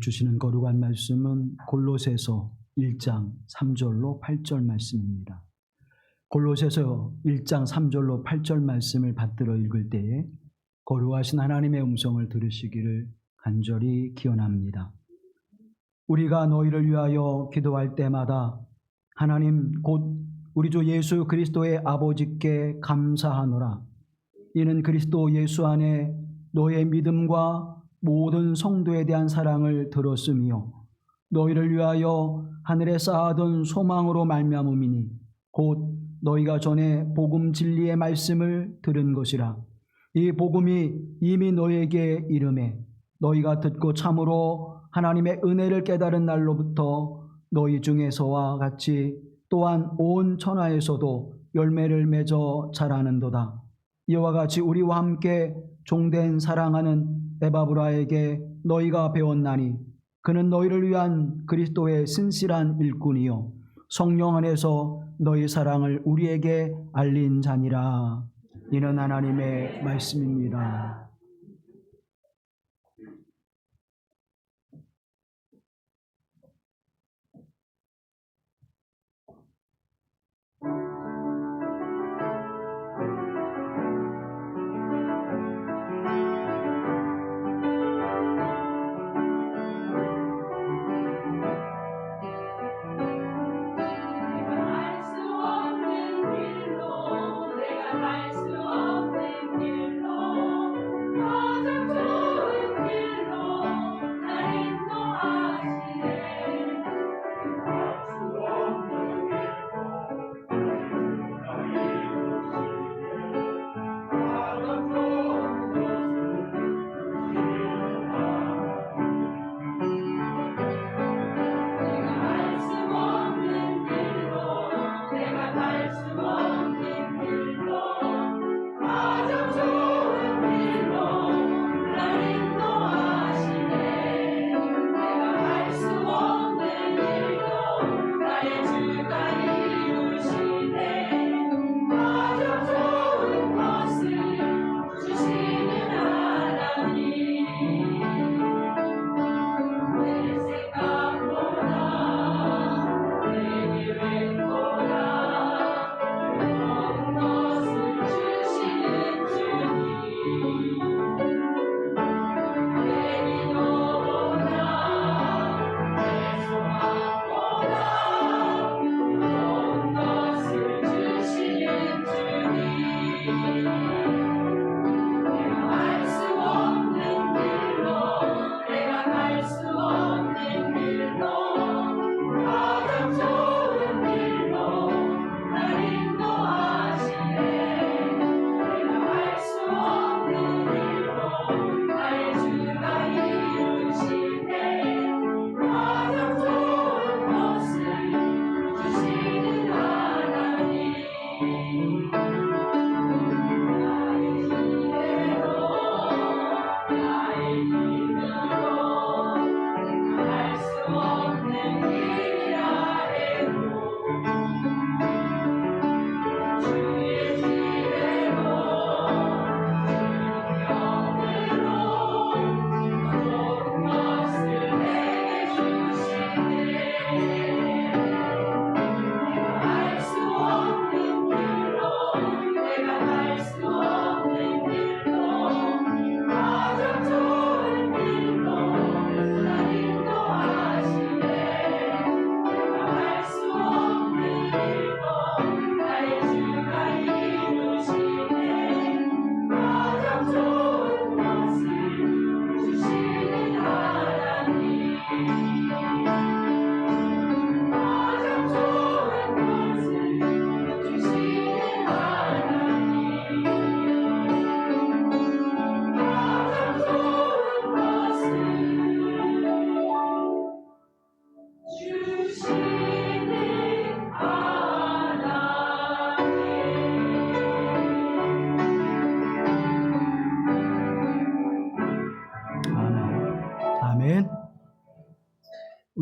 주시는 거룩한 말씀은 골로새서 1장 3절로 8절 말씀입니다. 골로새서 1장 3절로 8절 말씀을 받들어 읽을 때에 거룩하신 하나님의 음성을 들으시기를 간절히 기원합니다. 우리가 너희를 위하여 기도할 때마다 하나님 곧 우리 주 예수 그리스도의 아버지께 감사하노라. 이는 그리스도 예수 안에 너의 믿음과 모든 성도에 대한 사랑을 들었으며 너희를 위하여 하늘에 쌓아둔 소망으로 말미암음이니 곧 너희가 전에 복음 진리의 말씀을 들은 것이라. 이 복음이 이미 너희에게 이르매 너희가 듣고 참으로 하나님의 은혜를 깨달은 날로부터 너희 중에서와 같이 또한 온 천하에서도 열매를 맺어 자라는도다. 이와 같이 우리와 함께 종된 사랑하는 에바브라에게 너희가 배웠나니 그는 너희를 위한 그리스도의 신실한 일꾼이요 성령 안에서 너희 사랑을 우리에게 알린 자니라. 이는 하나님의 말씀입니다.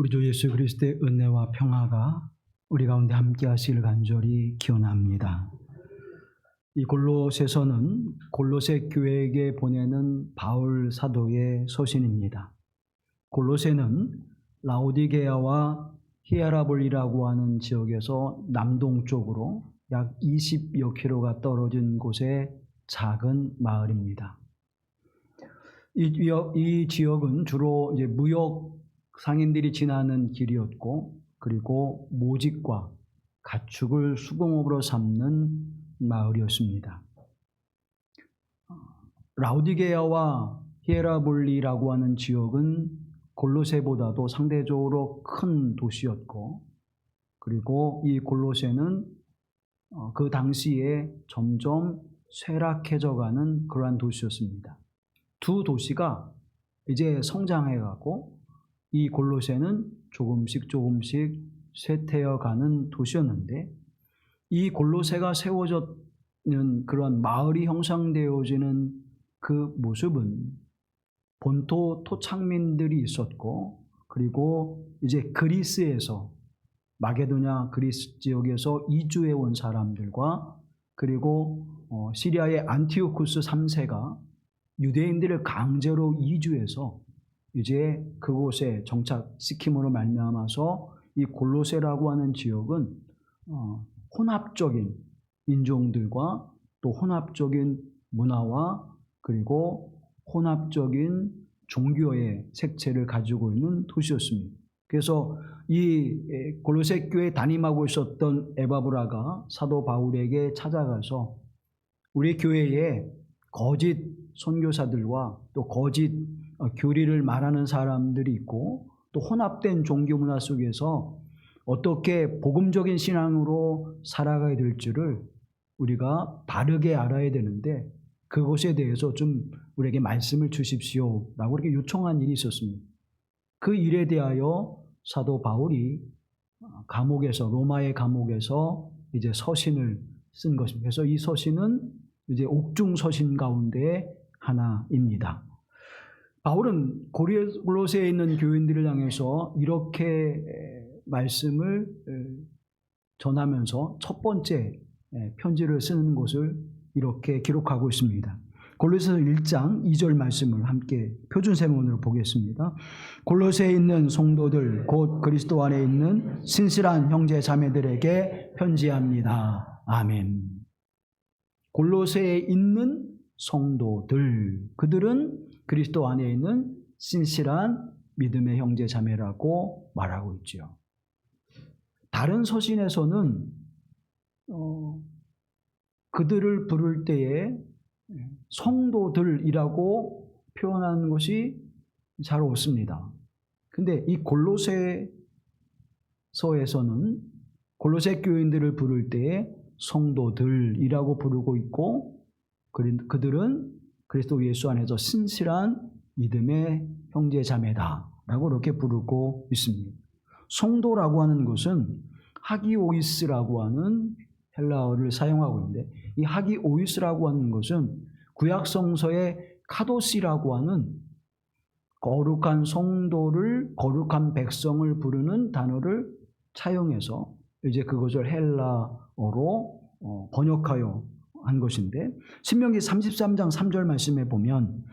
우리 주 예수 그리스도의 은혜와 평화가 우리 가운데 함께 하시길 간절히 기원합니다. 이 골로새서는 골로새 교회에게 보내는 바울 사도의 서신입니다. 골로새는 라오디게아와 히에라볼리라고 하는 지역에서 남동쪽으로 약 20여 킬로가 떨어진 곳의 작은 마을입니다. 이 지역은 주로 이제 무역 상인들이 지나는 길이었고, 그리고 모직과 가축을 수공업으로 삼는 마을이었습니다. 라오디게아와 히에라볼리라고 하는 지역은 골로새보다도 상대적으로 큰 도시였고, 그리고 이 골로새는 그 당시에 점점 쇠락해져가는 그러한 도시였습니다. 두 도시가 이제 성장해가고 이 골로새는 조금씩 쇠퇴어가는 도시였는데, 이 골로새가 세워졌는 그런 마을이 형성되어지는 그 모습은 본토 토착민들이 있었고, 그리고 이제 그리스에서 마게도냐 그리스 지역에서 이주해 온 사람들과, 그리고 시리아의 안티오쿠스 3세가 유대인들을 강제로 이주해서 이제 그곳에 정착시킴으로 말미암아서 이 골로새라고 하는 지역은 혼합적인 인종들과 또 혼합적인 문화와 그리고 혼합적인 종교의 색채를 가지고 있는 도시였습니다. 그래서 이 골로새 교회에 담임하고 있었던 에바브라가 사도 바울에게 찾아가서 우리 교회에 거짓 선교사들과 또 거짓 교리를 말하는 사람들이 있고, 또 혼합된 종교 문화 속에서 어떻게 복음적인 신앙으로 살아가야 될지를 우리가 바르게 알아야 되는데, 그것에 대해서 좀 우리에게 말씀을 주십시오 라고 이렇게 요청한 일이 있었습니다. 그 일에 대하여 사도 바울이 로마의 감옥에서 이제 서신을 쓴 것입니다. 그래서 이 서신은 이제 옥중 서신 가운데 하나입니다. 바울은 골로새에 있는 교인들을 향해서 이렇게 말씀을 전하면서 첫 번째 편지를 쓰는 것을 이렇게 기록하고 있습니다. 골로새서 1장 2절 말씀을 함께 표준세문으로 보겠습니다. 골로새에 있는 성도들 곧 그리스도 안에 있는 신실한 형제 자매들에게 편지합니다. 아멘. 골로새에 있는 성도들, 그들은 그리스도 안에 있는 신실한 믿음의 형제 자매라고 말하고 있죠. 다른 서신에서는 그들을 부를 때에 성도들이라고 표현하는 것이 잘 없습니다. 근데 이 골로새서에서는 골로새 교인들을 부를 때에 성도들이라고 부르고 있고, 그들은 그리스도 예수 안에서 신실한 믿음의 형제 자매다라고 이렇게 부르고 있습니다. 성도라고 하는 것은 하기오이스라고 하는 헬라어를 사용하고 있는데, 이 하기오이스라고 하는 것은 구약 성서의 카도시라고 하는 거룩한 성도를, 거룩한 백성을 부르는 단어를 차용해서 이제 그것을 헬라어로 번역하여 한 것인데, 신명기 33장 3절 말씀에 보면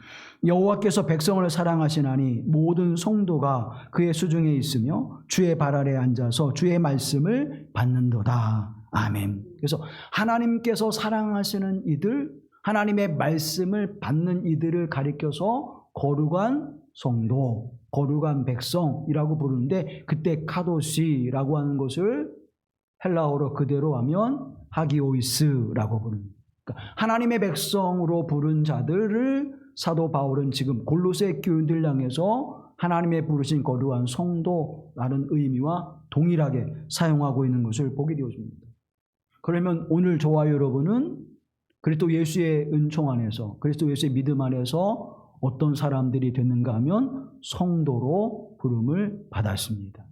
여호와께서 백성을 사랑하시나니 모든 성도가 그의 수중에 있으며 주의 발 아래 앉아서 주의 말씀을 받는도다. 아멘. 그래서 하나님께서 사랑하시는 이들, 하나님의 말씀을 받는 이들을 가리켜서 거룩한 성도, 거룩한 백성이라고 부르는데, 그때 카도시라고 하는 것을 헬라어로 그대로 하면 하기오이스라고 부릅니다. 그러니까 하나님의 백성으로 부른 자들을 사도 바울은 지금 골로새 교인들 향해서 하나님의 부르신 거룩한 성도라는 의미와 동일하게 사용하고 있는 것을 보게 되어집니다. 그러면 오늘 저와 여러분은 그리스도 예수의 은총 안에서, 그리스도 예수의 믿음 안에서 어떤 사람들이 됐는가 하면 성도로 부름을 받았습니다.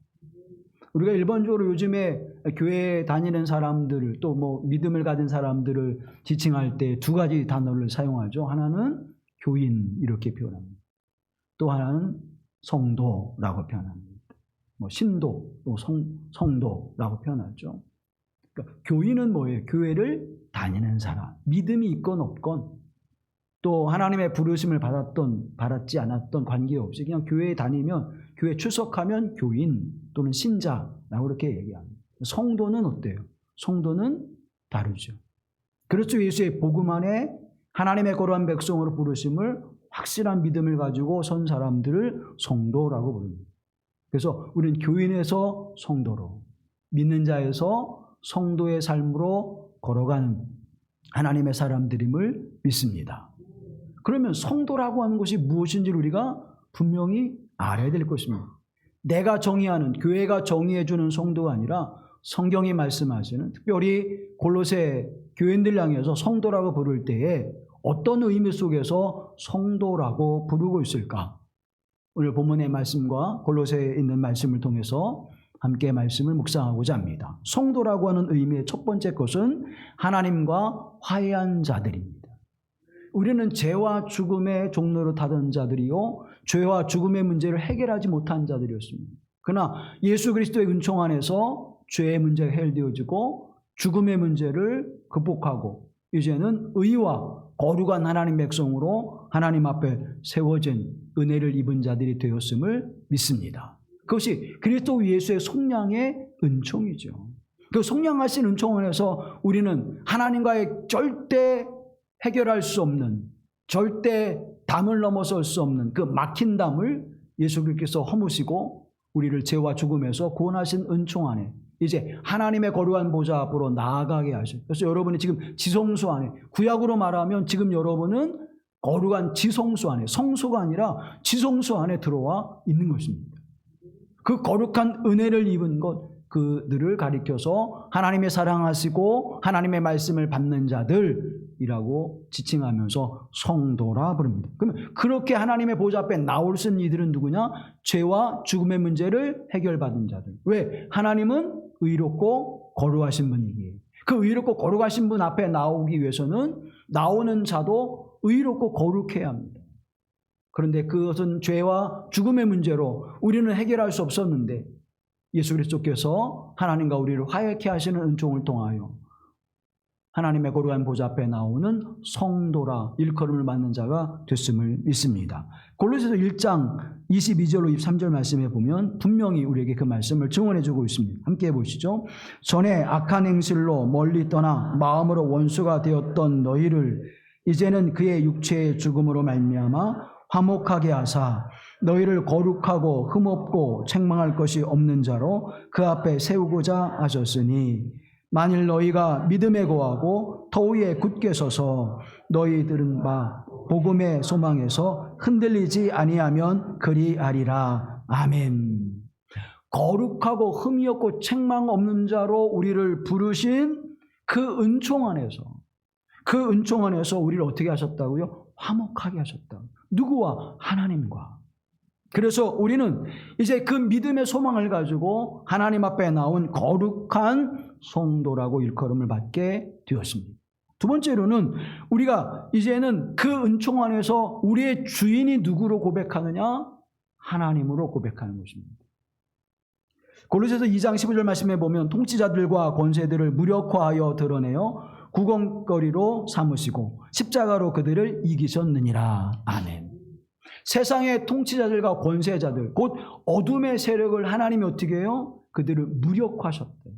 우리가 일반적으로 요즘에 교회에 다니는 사람들을, 또 믿음을 가진 사람들을 지칭할 때 두 가지 단어를 사용하죠. 하나는 교인 이렇게 표현합니다. 또 하나는 성도라고 표현합니다. 신도, 또 성도라고 표현하죠. 그러니까 교인은 뭐예요? 교회를 다니는 사람, 믿음이 있건 없건, 또 하나님의 부르심을 받았지 않았던 관계없이 그냥 교회에 다니면, 교회 출석하면 교인 또는 신자라고 그렇게 얘기합니다. 성도는 어때요? 성도는 다르죠. 그렇죠. 예수의 복음 안에 하나님의 거룩한 백성으로 부르심을 확실한 믿음을 가지고 선 사람들을 성도라고 부릅니다. 그래서 우리는 교인에서 성도로, 믿는 자에서 성도의 삶으로 걸어가는 하나님의 사람들임을 믿습니다. 그러면 성도라고 하는 것이 무엇인지를 우리가 분명히 알아야 될 것입니다. 내가 정의하는, 교회가 정의해주는 성도가 아니라 성경이 말씀하시는, 특별히 골로새 교인들 향해서 성도라고 부를 때에 어떤 의미 속에서 성도라고 부르고 있을까? 오늘 본문의 말씀과 골로새에 있는 말씀을 통해서 함께 말씀을 묵상하고자 합니다. 성도라고 하는 의미의 첫 번째 것은 하나님과 화해한 자들입니다. 우리는 죄와 죽음의 종로로 타던 자들이요, 죄와 죽음의 문제를 해결하지 못한 자들이었습니다. 그러나 예수 그리스도의 은총 안에서 죄의 문제가 해결되어지고 죽음의 문제를 극복하고 이제는 의와 거룩한 하나님 백성으로 하나님 앞에 세워진 은혜를 입은 자들이 되었음을 믿습니다. 그것이 그리스도 예수의 속량의 은총이죠. 그 속량하신 은총 안에서 우리는 하나님과의 절대 해결할 수 없는, 절대 담을 넘어설 수 없는 그 막힌 담을 예수 그리스도께서 허무시고 우리를 죄와 죽음에서 구원하신 은총 안에 이제 하나님의 거룩한 보좌 앞으로 나아가게 하셔요. 그래서 여러분이 지금 지성소 안에, 구약으로 말하면 지금 여러분은 거룩한 지성소 안에, 성소가 아니라 지성소 안에 들어와 있는 것입니다. 그 거룩한 은혜를 입은 것, 그들을 가리켜서 하나님의 사랑하시고 하나님의 말씀을 받는 자들이라고 지칭하면서 성도라 부릅니다. 그러면 그렇게 하나님의 보좌 앞에 나올 수 있는 이들은 누구냐? 죄와 죽음의 문제를 해결받은 자들. 왜? 하나님은 의롭고 거룩하신 분이기에. 그 의롭고 거룩하신 분 앞에 나오기 위해서는 나오는 자도 의롭고 거룩해야 합니다. 그런데 그것은 죄와 죽음의 문제로 우리는 해결할 수 없었는데 예수 그리스도께서 하나님과 우리를 화해케 하시는 은총을 통하여 하나님의 거룩한 보좌 앞에 나오는 성도라 일컬음을 받는 자가 됐음을 믿습니다. 골로새서 1장 22절로 23절 말씀에 보면 분명히 우리에게 그 말씀을 증언해 주고 있습니다. 함께 보시죠. 전에 악한 행실로 멀리 떠나 마음으로 원수가 되었던 너희를 이제는 그의 육체의 죽음으로 말미암아 화목하게 하사 너희를 거룩하고 흠없고 책망할 것이 없는 자로 그 앞에 세우고자 하셨으니 만일 너희가 믿음에 거하고 터위에 굳게 서서 너희들은 복음의 소망에서 흔들리지 아니하면 그리하리라. 아멘. 거룩하고 흠이 없고 책망 없는 자로 우리를 부르신 그 은총 안에서 우리를 어떻게 하셨다고요? 화목하게 하셨다. 누구와? 하나님과. 그래서 우리는 이제 그 믿음의 소망을 가지고 하나님 앞에 나온 거룩한 성도라고 일컬음을 받게 되었습니다. 두 번째로는 우리가 이제는 그 은총 안에서 우리의 주인이 누구로 고백하느냐? 하나님으로 고백하는 것입니다. 골로새서 2장 15절 말씀에 보면 통치자들과 권세들을 무력화하여 드러내어 구경거리로 삼으시고 십자가로 그들을 이기셨느니라. 아멘. 세상의 통치자들과 권세자들, 곧 어둠의 세력을 하나님이 어떻게 해요? 그들을 무력화하셨대요.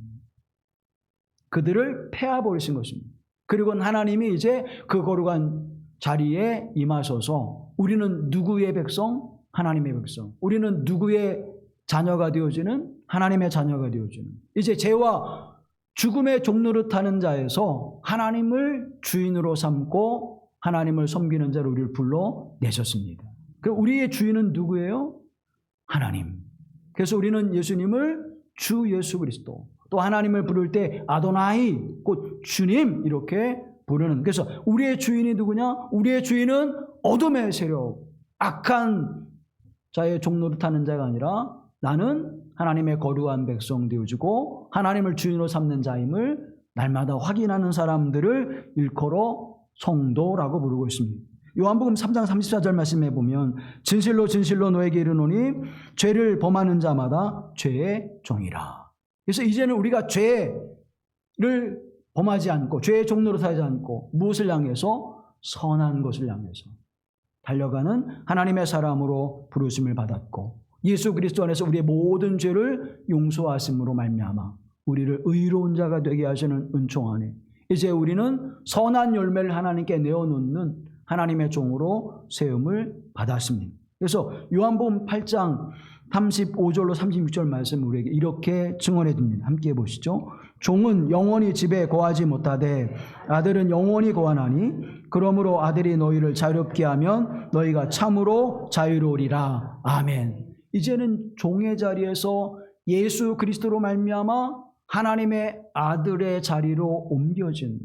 그들을 패해버리신 것입니다. 그리고 하나님이 이제 그 거룩한 자리에 임하셔서 우리는 누구의 백성? 하나님의 백성. 우리는 누구의 자녀가 되어지는? 하나님의 자녀가 되어지는. 이제 죄와 죽음의 종로를 타는 자에서 하나님을 주인으로 삼고 하나님을 섬기는 자로 우리를 불러내셨습니다. 그럼 우리의 주인은 누구예요? 하나님. 그래서 우리는 예수님을 주 예수 그리스도, 또 하나님을 부를 때 아도나이, 곧 주님 이렇게 부르는. 그래서 우리의 주인이 누구냐? 우리의 주인은 어둠의 세력, 악한 자의 종로를 타는 자가 아니라 나는 하나님의 거룩한 백성 되어지고 하나님을 주인으로 삼는 자임을 날마다 확인하는 사람들을 일컬어 성도라고 부르고 있습니다. 요한복음 3장 34절 말씀에 보면 진실로 진실로 너에게 이르노니 죄를 범하는 자마다 죄의 종이라. 그래서 이제는 우리가 죄를 범하지 않고 죄의 종로로 살지 않고 무엇을 향해서? 선한 것을 향해서 달려가는 하나님의 사람으로 부르심을 받았고 예수 그리스도 안에서 우리의 모든 죄를 용서하심으로 말미암아 우리를 의로운 자가 되게 하시는 은총 안에 이제 우리는 선한 열매를 하나님께 내어놓는 하나님의 종으로 세움을 받았습니다. 그래서 요한복음 8장 35절로 36절 말씀 우리에게 이렇게 증언해 줍니다. 함께 보시죠. 종은 영원히 집에 거하지 못하되 아들은 영원히 거하나니 그러므로 아들이 너희를 자유롭게 하면 너희가 참으로 자유로우리라. 아멘. 이제는 종의 자리에서 예수 그리스도로 말미암아 하나님의 아들의 자리로 옮겨진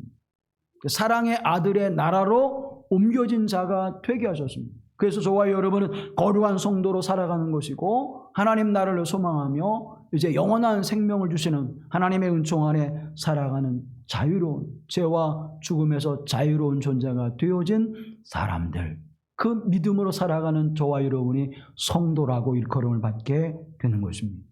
사랑의 아들의 나라로 옮겨진 자가 되게 하셨습니다. 그래서 저와 여러분은 거룩한 성도로 살아가는 것이고 하나님 나라를 소망하며 이제 영원한 생명을 주시는 하나님의 은총 안에 살아가는 자유로운 죄와 죽음에서 자유로운 존재가 되어진 사람들, 그 믿음으로 살아가는 저와 여러분이 성도라고 일컬음을 받게 되는 것입니다.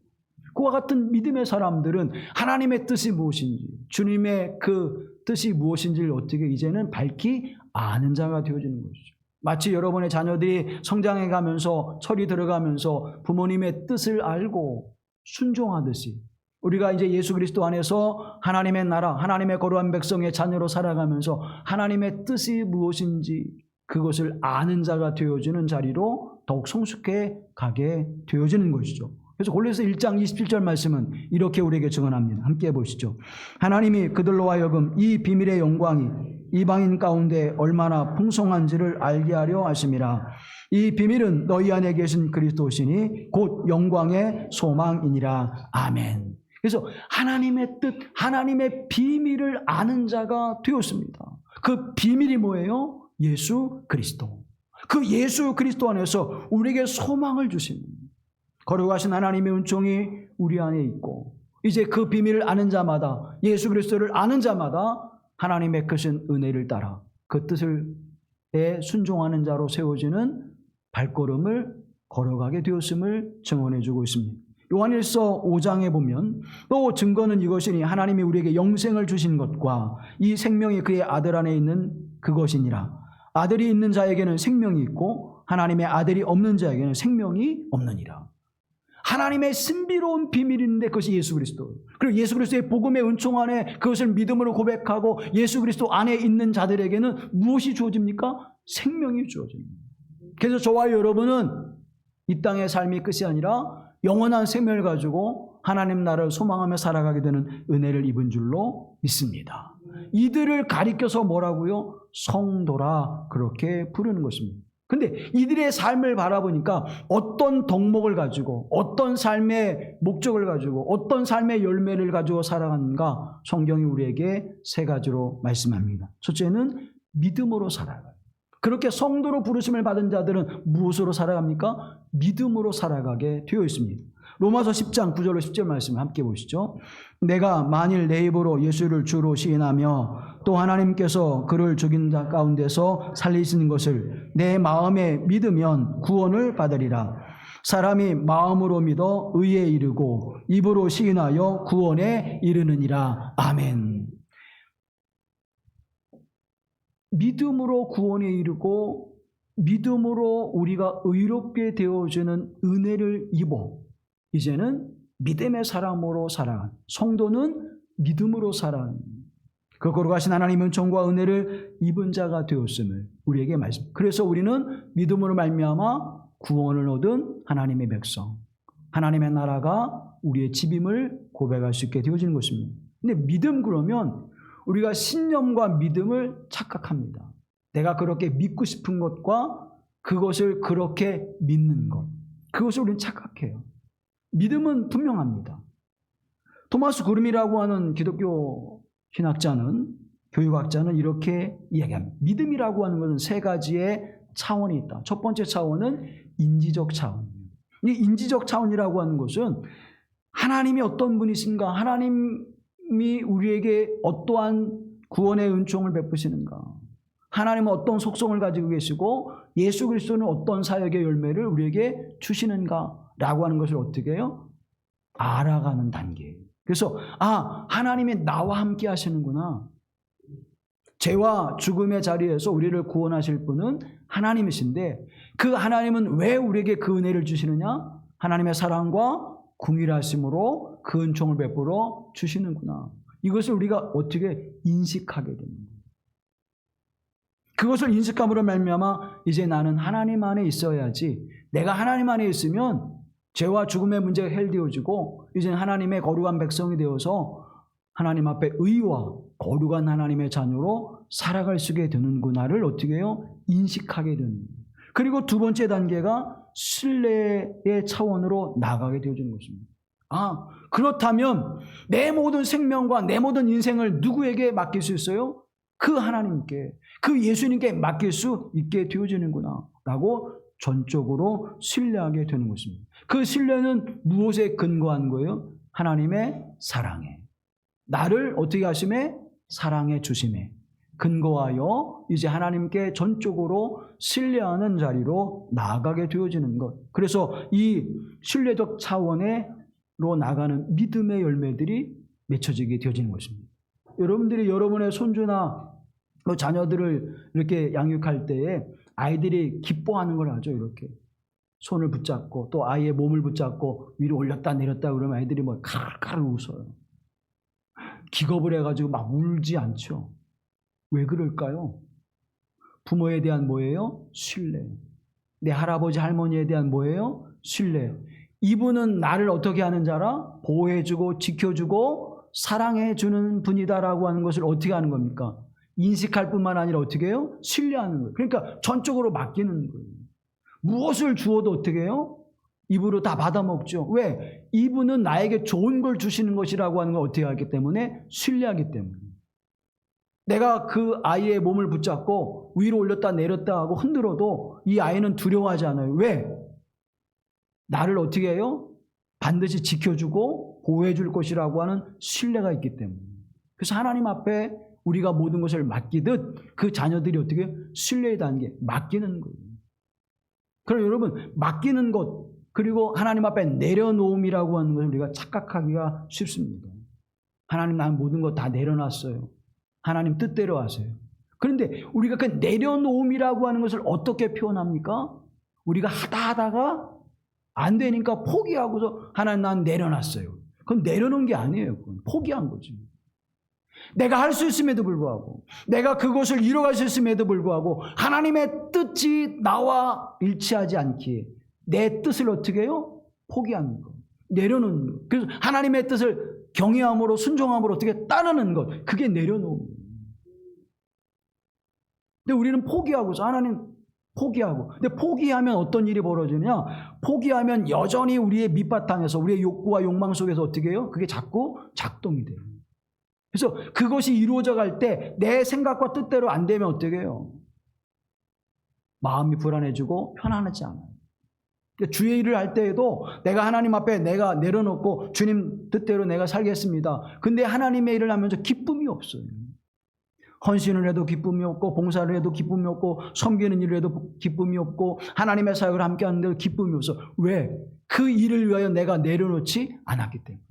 그와 같은 믿음의 사람들은 하나님의 뜻이 무엇인지 주님의 그 뜻이 무엇인지를 어떻게 이제는 밝히 아는 자가 되어지는 것이죠. 마치 여러분의 자녀들이 성장해 가면서 철이 들어가면서 부모님의 뜻을 알고 순종하듯이 우리가 이제 예수 그리스도 안에서 하나님의 나라, 하나님의 거룩한 백성의 자녀로 살아가면서 하나님의 뜻이 무엇인지 그것을 아는 자가 되어지는 자리로 더욱 성숙해 가게 되어지는 것이죠. 그래서 골로새 1장 27절 말씀은 이렇게 우리에게 증언합니다. 함께 보시죠. 하나님이 그들로 하여금 이 비밀의 영광이 이방인 가운데 얼마나 풍성한지를 알게 하려 하심이라. 이 비밀은 너희 안에 계신 그리스도시니 곧 영광의 소망이니라. 아멘. 그래서 하나님의 뜻, 하나님의 비밀을 아는 자가 되었습니다. 그 비밀이 뭐예요? 예수 그리스도. 그 예수 그리스도 안에서 우리에게 소망을 주시는 거룩하신 하나님의 은총이 우리 안에 있고 이제 그 비밀을 아는 자마다 예수 그리스도를 아는 자마다 하나님의 크신 은혜를 따라 그 뜻에 순종하는 자로 세워지는 발걸음을 걸어가게 되었음을 증언해 주고 있습니다. 요한일서 5장에 보면 또 증거는 이것이니 하나님이 우리에게 영생을 주신 것과 이 생명이 그의 아들 안에 있는 그것이니라. 아들이 있는 자에게는 생명이 있고 하나님의 아들이 없는 자에게는 생명이 없느니라. 하나님의 신비로운 비밀이 있는데 그것이 예수 그리스도. 그리고 예수 그리스도의 복음의 은총 안에 그것을 믿음으로 고백하고 예수 그리스도 안에 있는 자들에게는 무엇이 주어집니까? 생명이 주어집니다. 그래서 저와 여러분은 이 땅의 삶이 끝이 아니라 영원한 생명을 가지고 하나님 나라를 소망하며 살아가게 되는 은혜를 입은 줄로 믿습니다. 이들을 가리켜서 뭐라고요? 성도라 그렇게 부르는 것입니다. 근데 이들의 삶을 바라보니까 어떤 덕목을 가지고 어떤 삶의 목적을 가지고 어떤 삶의 열매를 가지고 살아가는가 성경이 우리에게 세 가지로 말씀합니다. 첫째는 믿음으로 살아가요. 그렇게 성도로 부르심을 받은 자들은 무엇으로 살아갑니까? 믿음으로 살아가게 되어 있습니다. 로마서 10장 9절로 10절 말씀을 함께 보시죠. 내가 만일 내 입으로 예수를 주로 시인하며 또 하나님께서 그를 죽인 자 가운데서 살리신 것을 내 마음에 믿으면 구원을 받으리라. 사람이 마음으로 믿어 의에 이르고 입으로 시인하여 구원에 이르느니라. 아멘. 믿음으로 구원에 이르고 믿음으로 우리가 의롭게 되어지는 은혜를 입어 이제는 믿음의 사람으로 살아가는 성도는 믿음으로 살아가는 그 거룩하신 하나님의 은총과 은혜를 입은 자가 되었음을 우리에게 말씀. 그래서 우리는 믿음으로 말미암아 구원을 얻은 하나님의 백성, 하나님의 나라가 우리의 집임을 고백할 수 있게 되어지는 것입니다. 근데 믿음 그러면 우리가 신념과 믿음을 착각합니다. 내가 그렇게 믿고 싶은 것과 그것을 그렇게 믿는 것, 그것을 우리는 착각해요. 믿음은 분명합니다. 토마스 그룸이라고 하는 기독교 신학자는, 교육학자는 이렇게 이야기합니다. 믿음이라고 하는 것은 세 가지의 차원이 있다. 첫 번째 차원은 인지적 차원입니다. 이 인지적 차원이라고 하는 것은 하나님이 어떤 분이신가, 하나님이 우리에게 어떠한 구원의 은총을 베푸시는가, 하나님은 어떤 속성을 가지고 계시고 예수 그리스도는 어떤 사역의 열매를 우리에게 주시는가라고 하는 것을 어떻게 해요? 알아가는 단계예요. 그래서 하나님이 나와 함께 하시는구나. 죄와 죽음의 자리에서 우리를 구원하실 분은 하나님이신데 그 하나님은 왜 우리에게 그 은혜를 주시느냐? 하나님의 사랑과 긍휼하심으로 그 은총을 베풀어 주시는구나. 이것을 우리가 어떻게 인식하게 됩니다. 그것을 인식함으로 말미암아 이제 나는 하나님 안에 있어야지. 내가 하나님 안에 있으면 죄와 죽음의 문제가 해결되어지고 이제 하나님의 거룩한 백성이 되어서 하나님 앞에 의와 거룩한 하나님의 자녀로 살아갈 수 있게 되는구나를 어떻게 해요? 인식하게 되는 거예요. 그리고 두 번째 단계가 신뢰의 차원으로 나가게 되어지는 것입니다. 그렇다면 내 모든 생명과 내 모든 인생을 누구에게 맡길 수 있어요? 그 하나님께, 그 예수님께 맡길 수 있게 되어지는구나 라고 전적으로 신뢰하게 되는 것입니다. 그 신뢰는 무엇에 근거한 거예요? 하나님의 사랑에. 나를 어떻게 하심에? 사랑해 주심에 근거하여 이제 하나님께 전적으로 신뢰하는 자리로 나아가게 되어지는 것. 그래서 이 신뢰적 차원으로 나가는 믿음의 열매들이 맺혀지게 되어지는 것입니다. 여러분들이 여러분의 손주나 자녀들을 이렇게 양육할 때에 아이들이 기뻐하는 걸 하죠. 이렇게 손을 붙잡고 또 아이의 몸을 붙잡고 위로 올렸다 내렸다 그러면 아이들이 뭐 칼칼 웃어요. 기겁을 해가지고 막 울지 않죠. 왜 그럴까요? 부모에 대한 뭐예요? 신뢰. 내 할아버지 할머니에 대한 뭐예요? 신뢰. 이분은 나를 어떻게 하는 자라? 보호해주고 지켜주고 사랑해주는 분이다라고 하는 것을 어떻게 하는 겁니까? 인식할 뿐만 아니라 어떻게 해요? 신뢰하는 거예요. 그러니까 전적으로 맡기는 거예요. 무엇을 주어도 어떻게 해요? 입으로 다 받아먹죠. 왜? 이분은 나에게 좋은 걸 주시는 것이라고 하는 걸 어떻게 하기 때문에? 신뢰하기 때문에. 내가 그 아이의 몸을 붙잡고 위로 올렸다 내렸다 하고 흔들어도 이 아이는 두려워하지 않아요. 왜? 나를 어떻게 해요? 반드시 지켜주고 보호해 줄 것이라고 하는 신뢰가 있기 때문에. 그래서 하나님 앞에 우리가 모든 것을 맡기듯 그 자녀들이 어떻게 신뢰의 단계, 맡기는 거예요. 그럼 여러분, 맡기는 것, 그리고 하나님 앞에 내려놓음이라고 하는 것을 우리가 착각하기가 쉽습니다. 하나님, 난 모든 것 다 내려놨어요. 하나님 뜻대로 하세요. 그런데 우리가 그 내려놓음이라고 하는 것을 어떻게 표현합니까? 우리가 하다가 안 되니까 포기하고서 하나님, 난 내려놨어요. 그건 내려놓은 게 아니에요. 그건 포기한 거지. 내가 할 수 있음에도 불구하고, 내가 그것을 이뤄갈 수 있음에도 불구하고 하나님의 뜻이 나와 일치하지 않기에 내 뜻을 어떻게 해요? 포기하는 것, 내려놓는 것. 그래서 하나님의 뜻을 경외함으로 순종함으로 어떻게 따르는 것, 그게 내려놓는 거예요. 근데 우리는 포기하고서 하나님 포기하고, 근데 포기하면 어떤 일이 벌어지느냐? 포기하면 여전히 우리의 밑바탕에서 우리의 욕구와 욕망 속에서 어떻게 해요? 그게 자꾸 작동이 돼요. 그래서 그것이 이루어져 갈 때 내 생각과 뜻대로 안 되면 어떻게 해요? 마음이 불안해지고 편안하지 않아요. 그러니까 주의 일을 할 때에도 내가 하나님 앞에 내가 내려놓고 주님 뜻대로 내가 살겠습니다. 근데 하나님의 일을 하면서 기쁨이 없어요. 헌신을 해도 기쁨이 없고, 봉사를 해도 기쁨이 없고, 섬기는 일을 해도 기쁨이 없고, 하나님의 사역을 함께 하는데도 기쁨이 없어. 왜? 그 일을 위하여 내가 내려놓지 않았기 때문에.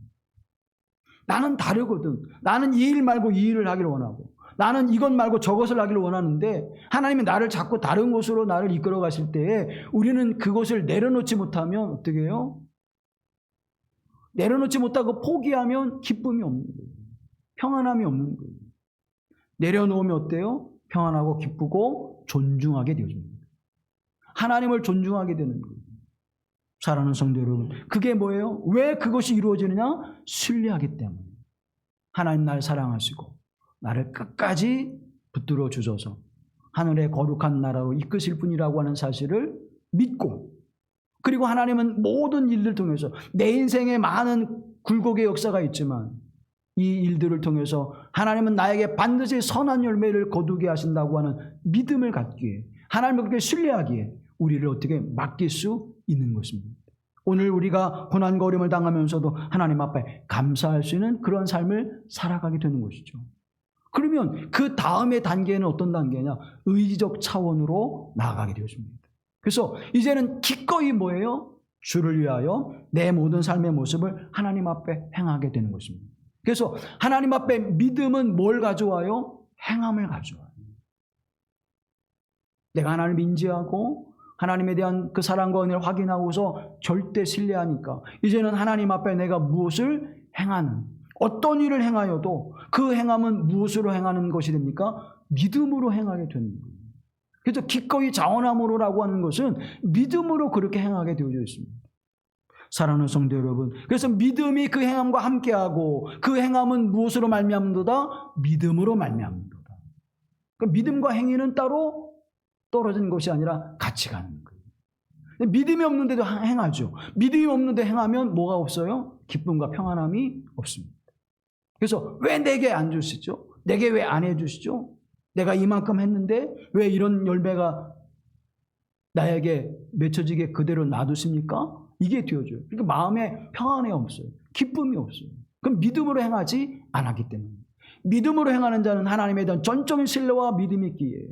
나는 다르거든. 나는 이 일 말고 이 일을 하기를 원하고, 나는 이것 말고 저것을 하기를 원하는데 하나님이 나를 자꾸 다른 곳으로 나를 이끌어 가실 때에 우리는 그것을 내려놓지 못하면 어떻게 해요? 내려놓지 못하고 포기하면 기쁨이 없는 거예요. 평안함이 없는 거예요. 내려놓으면 어때요? 평안하고 기쁘고 존중하게 되어집니다. 하나님을 존중하게 되는 거예요. 사랑하는 성도 여러분, 그게 뭐예요? 왜 그것이 이루어지느냐? 신뢰하기 때문에. 하나님 날 사랑하시고 나를 끝까지 붙들어 주셔서 하늘의 거룩한 나라로 이끄실 분이라고 하는 사실을 믿고, 그리고 하나님은 모든 일들을 통해서 내 인생에 많은 굴곡의 역사가 있지만 이 일들을 통해서 하나님은 나에게 반드시 선한 열매를 거두게 하신다고 하는 믿음을 갖기에, 하나님을 그렇게 신뢰하기에 우리를 어떻게 맡길 수 있는 것입니다. 오늘 우리가 고난과 어려움을 당하면서도 하나님 앞에 감사할 수 있는 그런 삶을 살아가게 되는 것이죠. 그러면 그 다음의 단계는 어떤 단계냐? 의지적 차원으로 나아가게 되어집니다. 그래서 이제는 기꺼이 뭐예요? 주를 위하여 내 모든 삶의 모습을 하나님 앞에 행하게 되는 것입니다. 그래서 하나님 앞에 믿음은 뭘 가져와요? 행함을 가져와요. 내가 하나님을 인지하고 하나님에 대한 그 사랑과 은혜를 확인하고서 절대 신뢰하니까 이제는 하나님 앞에 내가 무엇을 행하는, 어떤 일을 행하여도 그 행함은 무엇으로 행하는 것이 됩니까? 믿음으로 행하게 되는 거예요. 그래서 기꺼이 자원함으로라고 하는 것은 믿음으로 그렇게 행하게 되어져 있습니다. 사랑하는 성도 여러분, 그래서 믿음이 그 행함과 함께하고 그 행함은 무엇으로 말미암는도다? 믿음으로 말미암는도다. 그러니까 믿음과 행위는 따로 떨어지는 것이 아니라 같이 가는 거예요. 믿음이 없는데도 행하죠. 믿음이 없는데 행하면 뭐가 없어요? 기쁨과 평안함이 없습니다. 그래서 왜 내게 안 주시죠? 내게 왜 안 해주시죠? 내가 이만큼 했는데 왜 이런 열매가 나에게 맺혀지게 그대로 놔두십니까? 이게 되어져요. 그러니까 마음에 평안이 없어요. 기쁨이 없어요. 그럼 믿음으로 행하지 않았기 때문에. 믿음으로 행하는 자는 하나님에 대한 전적인 신뢰와 믿음이 있기에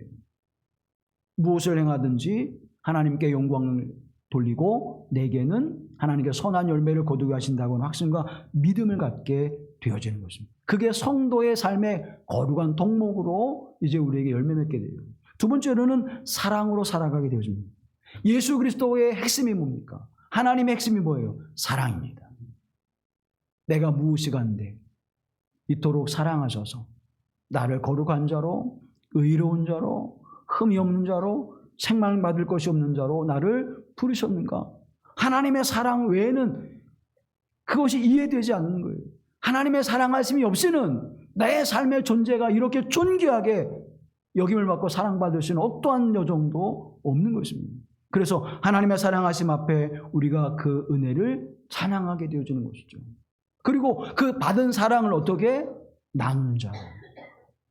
무엇을 행하든지 하나님께 영광을 돌리고 내게는 하나님께 선한 열매를 거두게 하신다고 하는 확신과 믿음을 갖게 되어지는 것입니다. 그게 성도의 삶의 거룩한 덕목으로 이제 우리에게 열매 맺게 돼요. 두 번째로는 사랑으로 살아가게 되어집니다. 예수 그리스도의 핵심이 뭡니까? 하나님의 핵심이 뭐예요? 사랑입니다. 내가 무엇이간데 이토록 사랑하셔서 나를 거룩한 자로, 의로운 자로, 흠이 없는 자로, 책망받을 것이 없는 자로 나를 부르셨는가? 하나님의 사랑 외에는 그것이 이해되지 않는 거예요. 하나님의 사랑하심이 없이는 내 삶의 존재가 이렇게 존귀하게 여김을 받고 사랑받을 수 있는 어떠한 여정도 없는 것입니다. 그래서 하나님의 사랑하심 앞에 우리가 그 은혜를 찬양하게 되어지는 것이죠. 그리고 그 받은 사랑을 어떻게 나누는 자로,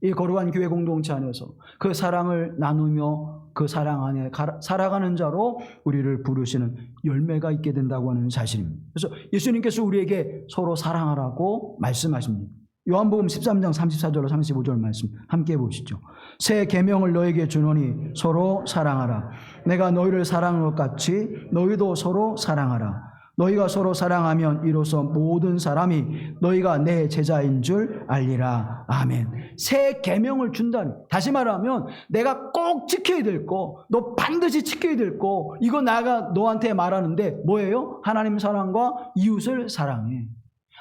이 거룩한 교회 공동체 안에서 그 사랑을 나누며 그 사랑 안에 살아가는 자로 우리를 부르시는 열매가 있게 된다고 하는 사실입니다. 그래서 예수님께서 우리에게 서로 사랑하라고 말씀하십니다. 요한복음 13장 34절로 35절 말씀 함께 보시죠. 새 계명을 너에게 주노니 서로 사랑하라. 내가 너희를 사랑한 것 같이 너희도 서로 사랑하라. 너희가 서로 사랑하면 이로써 모든 사람이 너희가 내 제자인 줄 알리라. 아멘. 새 계명을 준다니. 다시 말하면 내가 꼭 지켜야 될 거, 너 반드시 지켜야 될 거, 이거 내가 너한테 말하는데 뭐예요? 하나님 사랑과 이웃을 사랑해.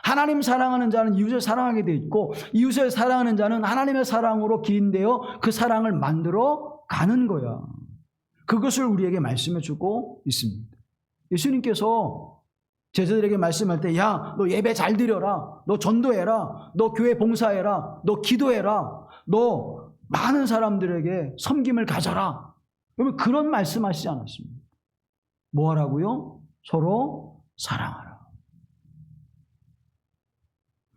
하나님 사랑하는 자는 이웃을 사랑하게 돼 있고 이웃을 사랑하는 자는 하나님의 사랑으로 기인되어 그 사랑을 만들어 가는 거야. 그것을 우리에게 말씀해 주고 있습니다. 예수님께서 제자들에게 말씀할 때, 야, 너 예배 잘 드려라. 너 전도해라. 너 교회 봉사해라. 너 기도해라. 너 많은 사람들에게 섬김을 가져라. 그러면 그런 말씀하시지 않았습니다. 뭐 하라고요? 서로 사랑하라.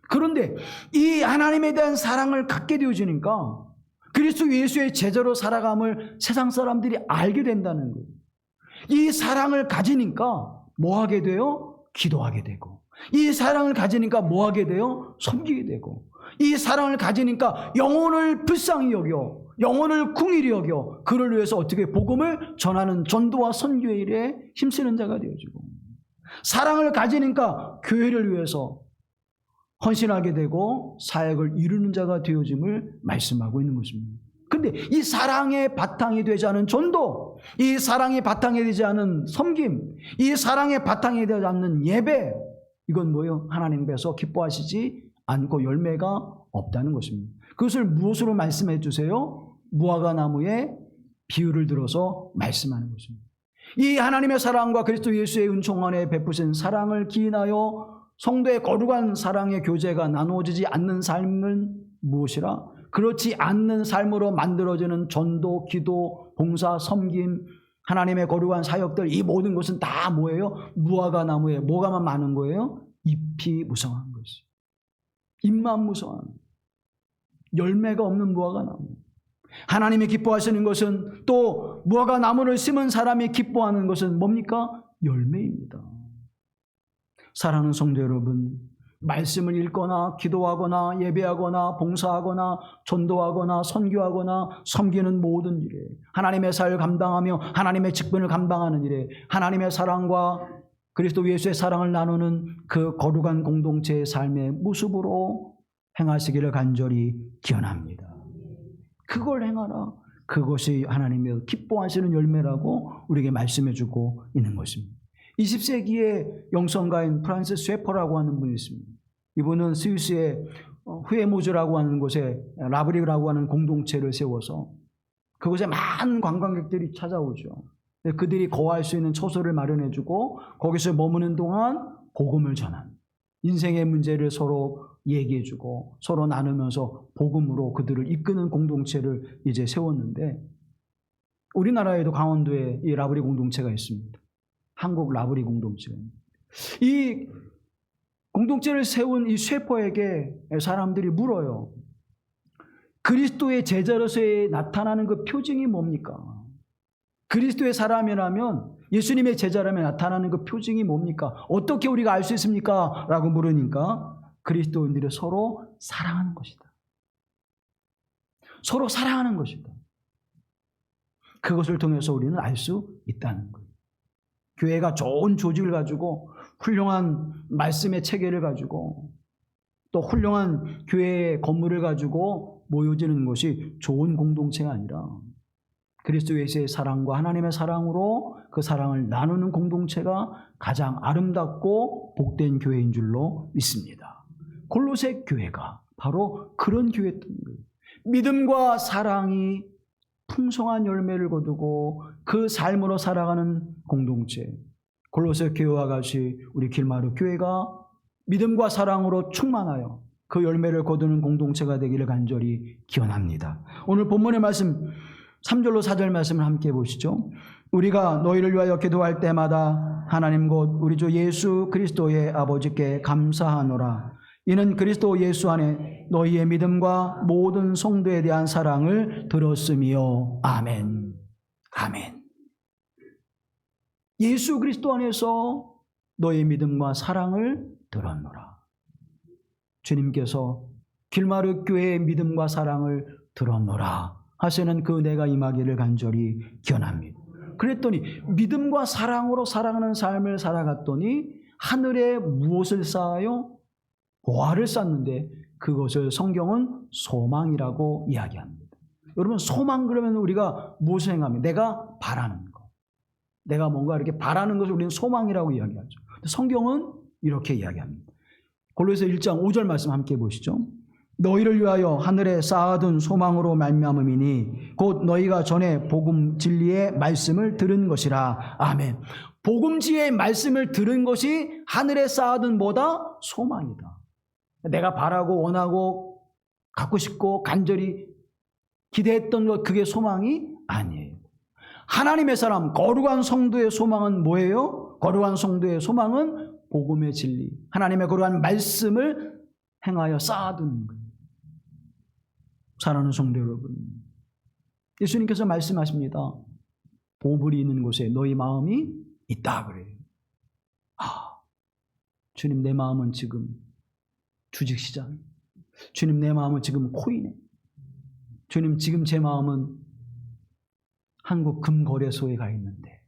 그런데 이 하나님에 대한 사랑을 갖게 되어지니까 그리스도 예수의 제자로 살아감을 세상 사람들이 알게 된다는 거예요. 이 사랑을 가지니까 뭐 하게 돼요? 기도하게 되고, 이 사랑을 가지니까 뭐 하게 돼요? 섬기게 되고, 이 사랑을 가지니까 영혼을 불쌍히 여겨, 영혼을 궁일이 여겨 그를 위해서 어떻게 복음을 전하는 전도와 선교의 일에 힘쓰는 자가 되어지고, 사랑을 가지니까 교회를 위해서 헌신하게 되고 사역을 이루는 자가 되어짐을 말씀하고 있는 것입니다. 근데 이 사랑의 바탕이 되지 않은 전도, 이 사랑이 바탕이 되지 않은 섬김, 이 사랑의 바탕이 되지 않는 예배, 이건 뭐예요? 하나님께서 기뻐하시지 않고 열매가 없다는 것입니다. 그것을 무엇으로 말씀해 주세요? 무화과 나무의 비유를 들어서 말씀하는 것입니다. 이 하나님의 사랑과 그리스도 예수의 은총 안에 베푸신 사랑을 기인하여 성도의 거룩한 사랑의 교제가 나누어지지 않는 삶은 무엇이라? 그렇지 않는 삶으로 만들어지는 전도, 기도, 봉사, 섬김, 하나님의 거룩한 사역들, 이 모든 것은 다 뭐예요? 무화과 나무에 뭐가 많은 거예요? 잎이 무성한 것이. 잎만 무성한, 열매가 없는 무화과 나무. 하나님이 기뻐하시는 것은, 또 무화과 나무를 심은 사람이 기뻐하는 것은 뭡니까? 열매입니다. 사랑하는 성도 여러분, 말씀을 읽거나 기도하거나 예배하거나 봉사하거나 전도하거나 선교하거나 섬기는 모든 일에, 하나님의 사역을 감당하며 하나님의 직분을 감당하는 일에 하나님의 사랑과 그리스도 예수의 사랑을 나누는 그 거룩한 공동체의 삶의 모습으로 행하시기를 간절히 기원합니다. 그걸 행하라. 그것이 하나님의 기뻐하시는 열매라고 우리에게 말씀해 주고 있는 것입니다. 20세기의 영성가인 프란스 쉐퍼라고 하는 분이 있습니다. 이분은 스위스의 후에모즈라고 하는 곳에 라브리라고 하는 공동체를 세워서 그곳에 많은 관광객들이 찾아오죠. 그들이 거할 수 있는 처소를 마련해 주고 거기서 머무는 동안 복음을 전하는, 인생의 문제를 서로 얘기해 주고 서로 나누면서 복음으로 그들을 이끄는 공동체를 이제 세웠는데, 우리나라에도 강원도에 이 라브리 공동체가 있습니다. 한국 라브리 공동체. 이 공동체를 세운 이 쉐퍼에게 사람들이 물어요. 그리스도의 제자로서의 나타나는 그 표징이 뭡니까? 그리스도의 사람이라면, 예수님의 제자라면 나타나는 그 표징이 뭡니까? 어떻게 우리가 알 수 있습니까? 라고 물으니까 그리스도인들이 서로 사랑하는 것이다. 서로 사랑하는 것이다. 그것을 통해서 우리는 알 수 있다는 거예요. 교회가 좋은 조직을 가지고 훌륭한 말씀의 체계를 가지고 또 훌륭한 교회의 건물을 가지고 모여지는 것이 좋은 공동체가 아니라 그리스도 예수의 사랑과 하나님의 사랑으로 그 사랑을 나누는 공동체가 가장 아름답고 복된 교회인 줄로 믿습니다. 골로새 교회가 바로 그런 교회였던 거예요. 믿음과 사랑이 풍성한 열매를 거두고 그 삶으로 살아가는 공동체, 골로새 교회와 같이 우리 길마루 교회가 믿음과 사랑으로 충만하여 그 열매를 거두는 공동체가 되기를 간절히 기원합니다. 오늘 본문의 말씀 3절로 4절 말씀을 함께 보시죠. 우리가 너희를 위하여 기도할 때마다 하나님 곧 우리 주 예수 그리스도의 아버지께 감사하노라. 이는 그리스도 예수 안에 너희의 믿음과 모든 성도에 대한 사랑을 들었으며. 아멘. 아멘. 예수 그리스도 안에서 너희의 믿음과 사랑을 들었노라. 주님께서 길마르 교회의 믿음과 사랑을 들었노라 하시는 그 은혜가 임하기를 간절히 기원합니다. 그랬더니 믿음과 사랑으로 살아가는 삶을 살아갔더니 하늘에 무엇을 쌓아요? 보화를 쌓는데 그것을 성경은 소망이라고 이야기합니다. 여러분, 소망 그러면 우리가 무엇을 행합니까? 내가 바라는 것. 내가 뭔가 이렇게 바라는 것을 우리는 소망이라고 이야기하죠. 성경은 이렇게 이야기합니다. 골로새 1장 5절 말씀 함께 보시죠. 너희를 위하여 하늘에 쌓아둔 소망으로 말미암음이니 곧 너희가 전에 복음 진리의 말씀을 들은 것이라. 아멘. 복음지의 말씀을 들은 것이 하늘에 쌓아둔 뭐다? 소망이다. 내가 바라고 원하고 갖고 싶고 간절히 기대했던 것, 그게 소망이 아니에요. 하나님의 사람, 거룩한 성도의 소망은 뭐예요? 거룩한 성도의 소망은 복음의 진리, 하나님의 거룩한 말씀을 행하여 쌓아두는 거예요. 사랑하는 성도 여러분, 예수님께서 말씀하십니다. 보물이 있는 곳에 너희 마음이 있다 그래요. 주님, 내 마음은 지금 주식시장, 주님 내 마음은 지금 코인에, 주님 지금 제 마음은 한국 금거래소에 가 있는데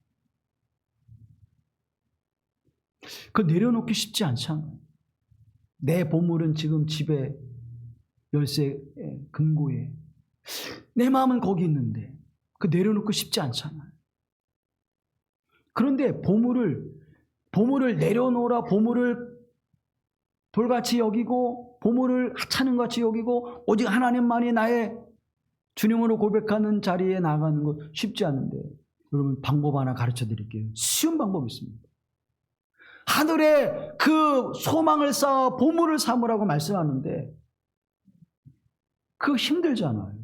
그거 내려놓기 쉽지 않잖아요. 내 보물은 지금 집에 열쇠 금고에, 내 마음은 거기 있는데 그거 내려놓고 싶지 않잖아요. 그런데 보물을 내려놓으라, 보물을 돌같이 여기고 보물을 하찮은같이 여기고 오직 하나님만이 나의 주님으로 고백하는 자리에 나가는 것 쉽지 않은데, 여러분 방법 하나 가르쳐 드릴게요. 쉬운 방법이 있습니다. 하늘에 그 소망을 쌓아 보물을 삼으라고 말씀하는데 그거 힘들잖아요.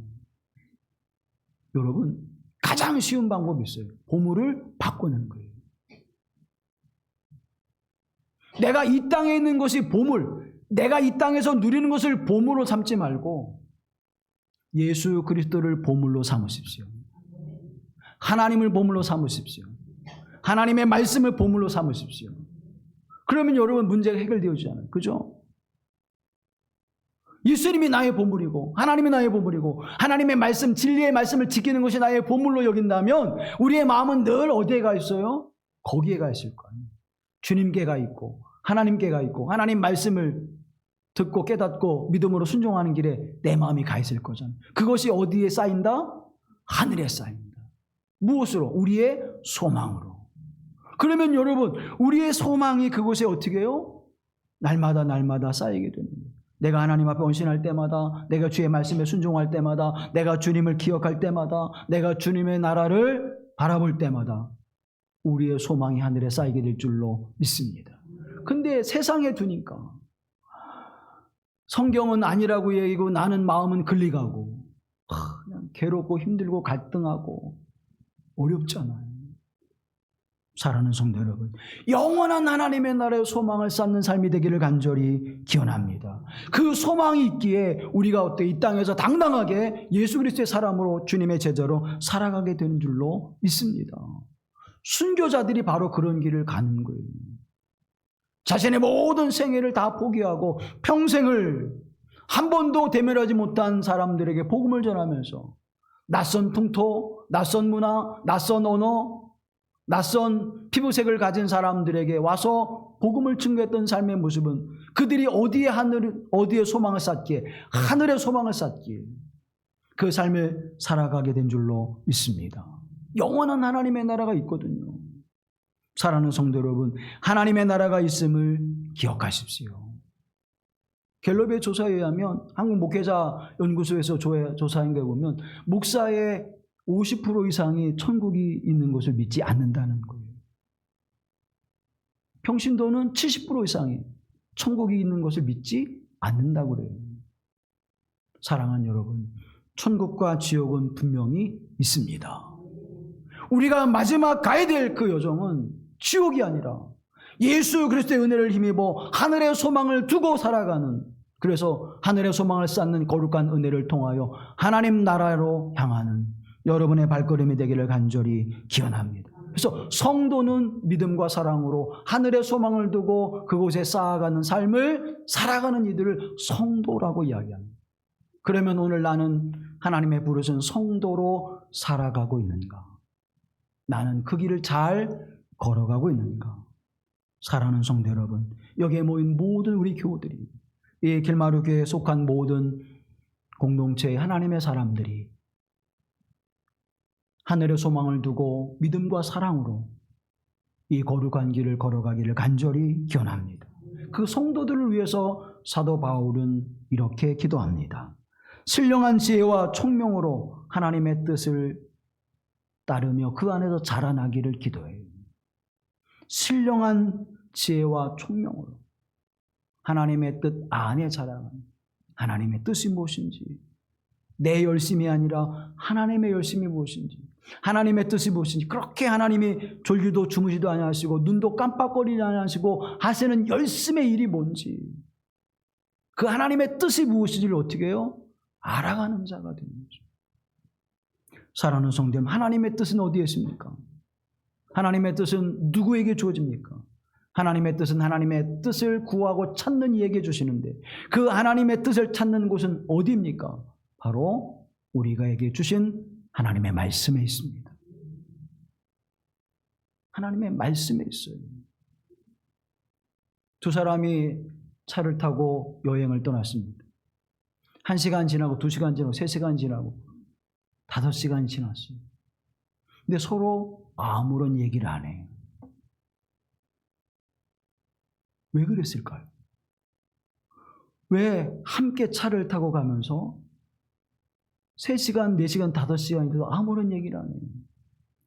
여러분, 가장 쉬운 방법이 있어요. 보물을 바꾸는 거예요. 내가 이 땅에 있는 것이 보물, 내가 이 땅에서 누리는 것을 보물로 삼지 말고 예수 그리스도를 보물로 삼으십시오. 하나님을 보물로 삼으십시오. 하나님의 말씀을 보물로 삼으십시오. 그러면 여러분 문제가 해결되어지잖아요. 그죠? 예수님이 나의 보물이고 하나님이 나의 보물이고 하나님의 말씀, 진리의 말씀을 지키는 것이 나의 보물로 여긴다면 우리의 마음은 늘 어디에 가 있어요? 거기에 가 있을 거예요. 주님께 가 있고 하나님께 가 있고 하나님 말씀을 듣고 깨닫고 믿음으로 순종하는 길에 내 마음이 가 있을 거잖아요. 그것이 어디에 쌓인다? 하늘에 쌓인다. 무엇으로? 우리의 소망으로. 그러면 여러분, 우리의 소망이 그곳에 어떻게 해요? 날마다 날마다 쌓이게 되는 거예요. 내가 하나님 앞에 헌신할 때마다, 내가 주의 말씀에 순종할 때마다, 내가 주님을 기억할 때마다, 내가 주님의 나라를 바라볼 때마다 우리의 소망이 하늘에 쌓이게 될 줄로 믿습니다. 근데 세상에 두니까 성경은 아니라고 얘기고 나는 마음은 글리가고 그냥 괴롭고 힘들고 갈등하고 어렵잖아요. 사랑하는 성도 여러분, 영원한 하나님의 나라의 소망을 쌓는 삶이 되기를 간절히 기원합니다. 그 소망이 있기에 우리가 어때 이 땅에서 당당하게 예수 그리스도의 사람으로 주님의 제자로 살아가게 되는 줄로 믿습니다. 순교자들이 바로 그런 길을 가는 거예요. 자신의 모든 생애를 다 포기하고 평생을 한 번도 대면하지 못한 사람들에게 복음을 전하면서 낯선 풍토, 낯선 문화, 낯선 언어, 낯선 피부색을 가진 사람들에게 와서 복음을 증거했던 삶의 모습은 그들이 어디에 소망을 쌓기에, 하늘의 소망을 쌓기에 그 삶을 살아가게 된 줄로 믿습니다. 영원한 하나님의 나라가 있거든요. 사랑하는 성도 여러분, 하나님의 나라가 있음을 기억하십시오. 갤럽의 조사에 의하면 한국 목회자 연구소에서 조사한 게 보면 목사의 50% 이상이 천국이 있는 것을 믿지 않는다는 거예요. 평신도는 70% 이상이 천국이 있는 것을 믿지 않는다고 그래요. 사랑하는 여러분, 천국과 지옥은 분명히 있습니다. 우리가 마지막 가야 될 그 여정은 지옥이 아니라 예수 그리스도의 은혜를 힘입어 하늘의 소망을 두고 살아가는, 그래서 하늘의 소망을 쌓는 거룩한 은혜를 통하여 하나님 나라로 향하는 여러분의 발걸음이 되기를 간절히 기원합니다. 그래서 성도는 믿음과 사랑으로 하늘의 소망을 두고 그곳에 쌓아가는 삶을 살아가는 이들을 성도라고 이야기합니다. 그러면 오늘 나는 하나님의 부르신 성도로 살아가고 있는가? 나는 그 길을 잘 걸어가고 있는가? 사랑하는 성도 여러분, 여기에 모인 모든 우리 교우들이, 이 길마루교회에 속한 모든 공동체의 하나님의 사람들이 하늘의 소망을 두고 믿음과 사랑으로 이 거룩한 길을 걸어가기를 간절히 기원합니다. 그 성도들을 위해서 사도 바울은 이렇게 기도합니다. 신령한 지혜와 총명으로 하나님의 뜻을 따르며 그 안에서 자라나기를 기도해요. 신령한 지혜와 총명으로 하나님의 뜻 안에 자라는, 하나님의 뜻이 무엇인지, 내 열심이 아니라 하나님의 열심이 무엇인지, 하나님의 뜻이 무엇인지, 그렇게 하나님이 졸지도 주무시도 아니하시고 눈도 깜빡거리지 아니하시고 하시는 열심의 일이 뭔지, 그 하나님의 뜻이 무엇인지를 어떻게 해요? 알아가는 자가 되는 거죠. 사랑하는 성도 여러분, 하나님의 뜻은 어디에 있습니까? 하나님의 뜻은 누구에게 주어집니까? 하나님의 뜻은 하나님의 뜻을 구하고 찾는 이에게 주시는데, 그 하나님의 뜻을 찾는 곳은 어디입니까? 바로 우리가에게 주신 하나님의 말씀에 있습니다. 하나님의 말씀에 있어요. 두 사람이 차를 타고 여행을 떠났습니다. 1시간 지나고 2시간 지나고 3시간 지나고 5시간이 지났어요. 근데 서로 아무런 얘기를 안 해요. 왜 그랬을까요? 왜 함께 차를 타고 가면서 3시간, 4시간, 5시간이 돼도 아무런 얘기를 안 해요?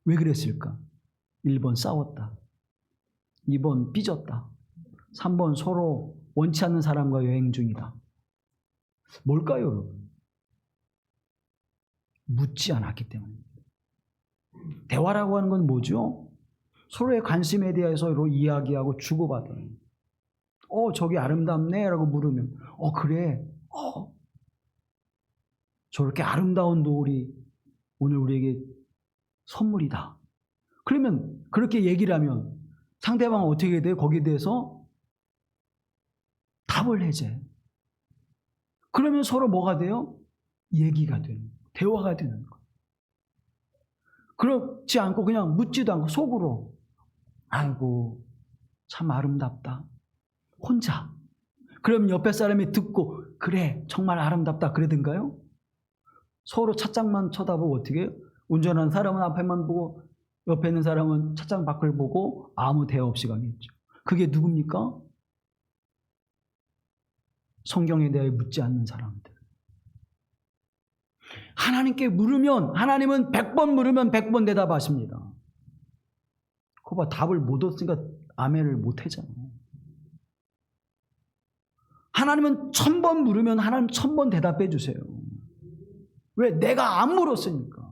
왜 그랬을까? 1번 싸웠다. 2번 삐졌다. 3번 서로 원치 않는 사람과 여행 중이다. 뭘까요, 여러분? 묻지 않았기 때문입니다. 대화라고 하는 건 뭐죠? 서로의 관심에 대해서 서로 이야기하고 주고받아요. 저기 아름답네? 라고 물으면, 그래. 저렇게 아름다운 노을이 오늘 우리에게 선물이다. 그러면 그렇게 얘기를 하면 상대방은 어떻게 돼요? 거기에 대해서 답을 해제. 그러면 서로 뭐가 돼요? 얘기가 되는 거예요. 대화가 되는 거예요. 그렇지 않고 그냥 묻지도 않고 속으로, 아이고 참 아름답다. 혼자. 그럼 옆에 사람이 듣고 그래 정말 아름답다 그러든가요? 서로 찻장만 쳐다보고 어떻게 해요? 운전하는 사람은 앞에만 보고 옆에 있는 사람은 찻장 밖을 보고 아무 대화 없이 가겠죠. 그게 누굽니까? 성경에 대해 묻지 않는 사람들. 하나님께 물으면 하나님은 100번 물으면 100번 대답하십니다. 그거 봐, 답을 못 얻으니까 아멘을 못 하잖아. 하나님은 1000번 물으면 하나님 1000번 대답해 주세요. 왜? 내가 안 물었으니까.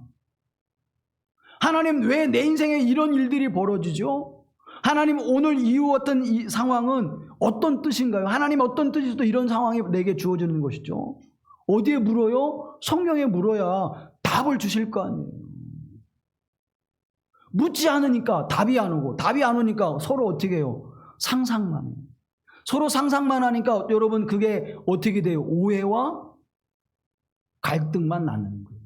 하나님 왜 내 인생에 이런 일들이 벌어지죠? 하나님 오늘 이후 어떤 이 상황은 어떤 뜻인가요? 하나님 어떤 뜻에서 이런 상황이 내게 주어지는 것이죠? 어디에 물어요? 성경에 물어야 답을 주실 거 아니에요. 묻지 않으니까 답이 안 오고, 답이 안 오니까 서로 어떻게 해요? 상상만 해요. 서로 상상만 하니까 여러분 그게 어떻게 돼요? 오해와 갈등만 나는 거예요.